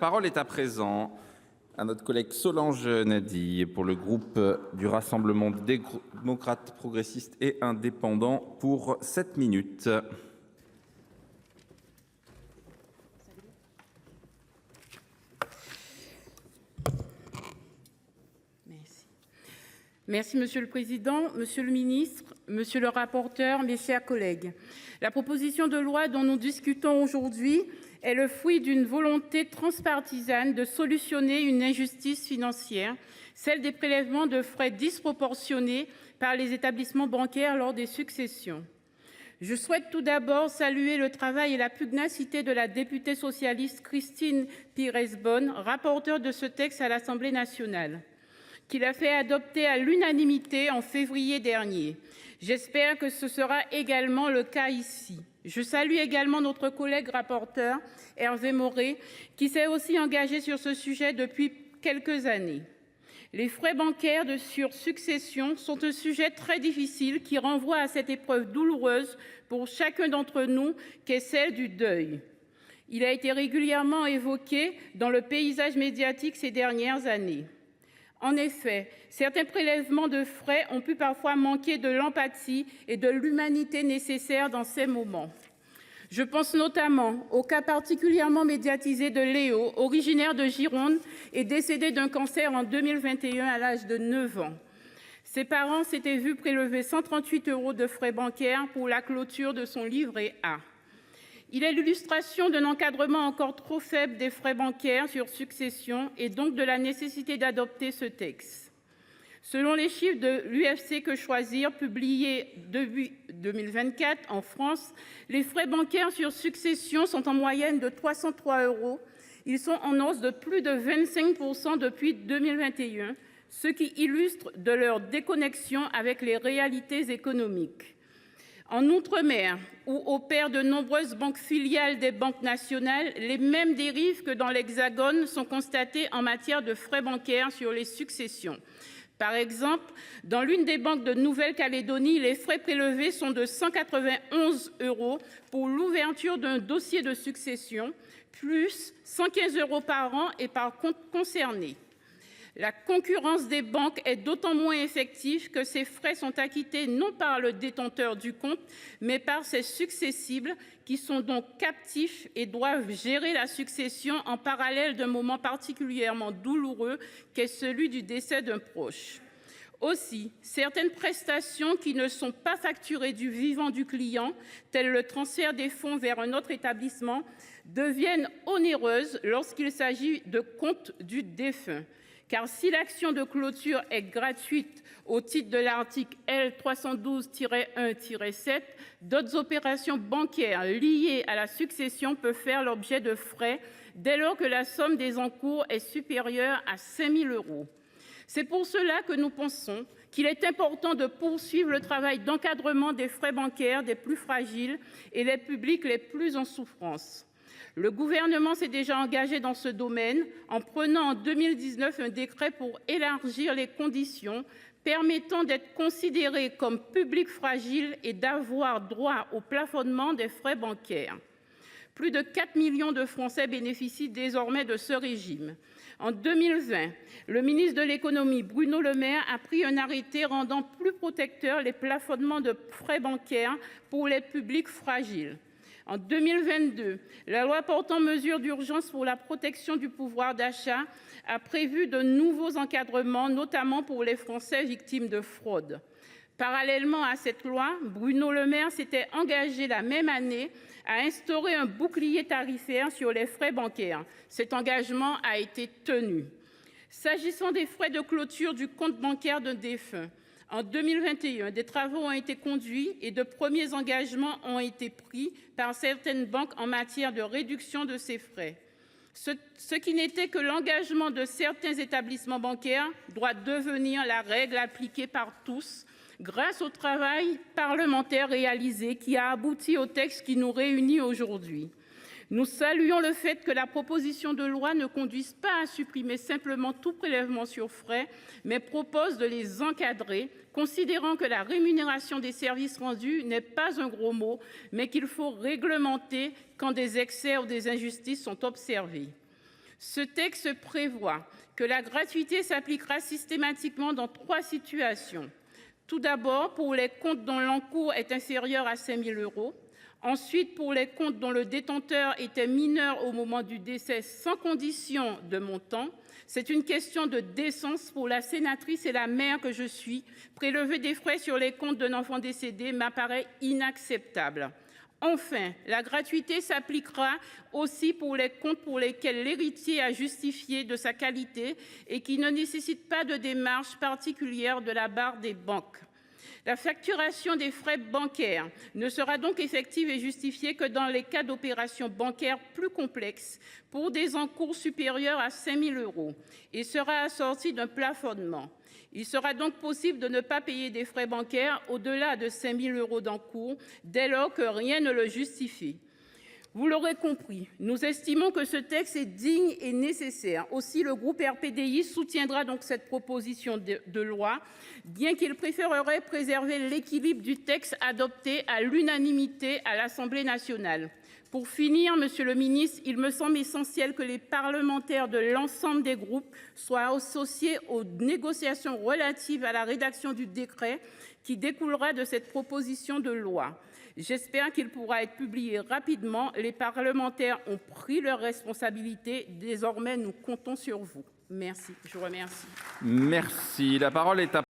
parole est à présent à notre collègue Solange Nadille pour le groupe du Rassemblement des démocrates progressistes et indépendants pour 7 minutes. Merci Monsieur le Président, Monsieur le Ministre, Monsieur le rapporteur, mes chers collègues. La proposition de loi dont nous discutons aujourd'hui est le fruit d'une volonté transpartisane de solutionner une injustice financière, celle des prélèvements de frais disproportionnés par les établissements bancaires lors des successions. Je souhaite tout d'abord saluer le travail et la pugnacité de la députée socialiste Christine Pires-Beaune, rapporteure de ce texte à l'Assemblée nationale, qui l'a fait adopter à l'unanimité en février dernier. J'espère que ce sera également le cas ici. Je salue également notre collègue rapporteur, Hervé Maurey, qui s'est aussi engagé sur ce sujet depuis quelques années. Les frais bancaires sur succession sont un sujet très difficile qui renvoie à cette épreuve douloureuse pour chacun d'entre nous qu'est celle du deuil. Il a été régulièrement évoqué dans le paysage médiatique ces dernières années. En effet, certains prélèvements de frais ont pu parfois manquer de l'empathie et de l'humanité nécessaires dans ces moments. Je pense notamment au cas particulièrement médiatisé de Léo, originaire de Gironde et décédé d'un cancer en 2021 à l'âge de 9 ans. Ses parents s'étaient vus prélever 138 € de frais bancaires pour la clôture de son livret A. Il est l'illustration d'un encadrement encore trop faible des frais bancaires sur succession et donc de la nécessité d'adopter ce texte. Selon les chiffres de l'UFC Que Choisir publiés depuis 2024 en France, les frais bancaires sur succession sont en moyenne de 303 €. Ils sont en hausse de plus de 25 % depuis 2021, ce qui illustre de leur déconnexion avec les réalités économiques. En outre-mer, où opèrent de nombreuses banques filiales des banques nationales, les mêmes dérives que dans l'Hexagone sont constatées en matière de frais bancaires sur les successions. Par exemple, dans l'une des banques de Nouvelle-Calédonie, les frais prélevés sont de 191 € pour l'ouverture d'un dossier de succession, plus 115 € par an et par compte concerné. La concurrence des banques est d'autant moins effective que ces frais sont acquittés non par le détenteur du compte, mais par ses successibles, qui sont donc captifs et doivent gérer la succession en parallèle d'un moment particulièrement douloureux qu'est celui du décès d'un proche. Aussi, certaines prestations qui ne sont pas facturées du vivant du client, telles le transfert des fonds vers un autre établissement, deviennent onéreuses lorsqu'il s'agit de comptes du défunt. Car si l'action de clôture est gratuite au titre de l'article L. 312-1-7, d'autres opérations bancaires liées à la succession peuvent faire l'objet de frais dès lors que la somme des encours est supérieure à 5 000 €. C'est pour cela que nous pensons qu'il est important de poursuivre le travail d'encadrement des frais bancaires des plus fragiles et des publics les plus en souffrance. Le Gouvernement s'est déjà engagé dans ce domaine en prenant en 2019 un décret pour élargir les conditions permettant d'être considéré comme public fragile et d'avoir droit au plafonnement des frais bancaires. Plus de 4 millions de Français bénéficient désormais de ce régime. En 2020, le ministre de l'économie, Bruno Le Maire, a pris un arrêté rendant plus protecteurs les plafonnements de frais bancaires pour les publics fragiles. En 2022, la loi portant mesures d'urgence pour la protection du pouvoir d'achat a prévu de nouveaux encadrements, notamment pour les Français victimes de fraude. Parallèlement à cette loi, Bruno Le Maire s'était engagé la même année à instaurer un bouclier tarifaire sur les frais bancaires. Cet engagement a été tenu. S'agissant des frais de clôture du compte bancaire d'un défunt, en 2021, des travaux ont été conduits et de premiers engagements ont été pris par certaines banques en matière de réduction de ces frais. Ce qui n'était que l'engagement de certains établissements bancaires doit devenir la règle appliquée par tous, grâce au travail parlementaire réalisé qui a abouti au texte qui nous réunit aujourd'hui. Nous saluons le fait que la proposition de loi ne conduise pas à supprimer simplement tout prélèvement sur frais, mais propose de les encadrer, considérant que la rémunération des services rendus n'est pas un gros mot, mais qu'il faut réglementer quand des excès ou des injustices sont observés. Ce texte prévoit que la gratuité s'appliquera systématiquement dans 3 situations. Tout d'abord, pour les comptes dont l'encours est inférieur à 5 000 euros. Ensuite, pour les comptes dont le détenteur était mineur au moment du décès sans condition de montant. C'est une question de décence pour la sénatrice et la mère que je suis. Prélever des frais sur les comptes d'un enfant décédé m'apparaît inacceptable. Enfin, la gratuité s'appliquera aussi pour les comptes pour lesquels l'héritier a justifié de sa qualité et qui ne nécessitent pas de démarche particulière de la part des banques. La facturation des frais bancaires ne sera donc effective et justifiée que dans les cas d'opérations bancaires plus complexes pour des encours supérieurs à 5 000 euros et sera assortie d'un plafonnement. Il sera donc possible de ne pas payer des frais bancaires au-delà de 5 000 euros d'encours dès lors que rien ne le justifie. Vous l'aurez compris, nous estimons que ce texte est digne et nécessaire. Aussi, le groupe RDPI soutiendra donc cette proposition de loi, bien qu'il préférerait préserver l'équilibre du texte adopté à l'unanimité à l'Assemblée nationale. Pour finir, monsieur le ministre, il me semble essentiel que les parlementaires de l'ensemble des groupes soient associés aux négociations relatives à la rédaction du décret qui découlera de cette proposition de loi. J'espère qu'il pourra être publié rapidement. Les parlementaires ont pris leurs responsabilités. Désormais, nous comptons sur vous. Merci. Je vous remercie. Merci. La parole est à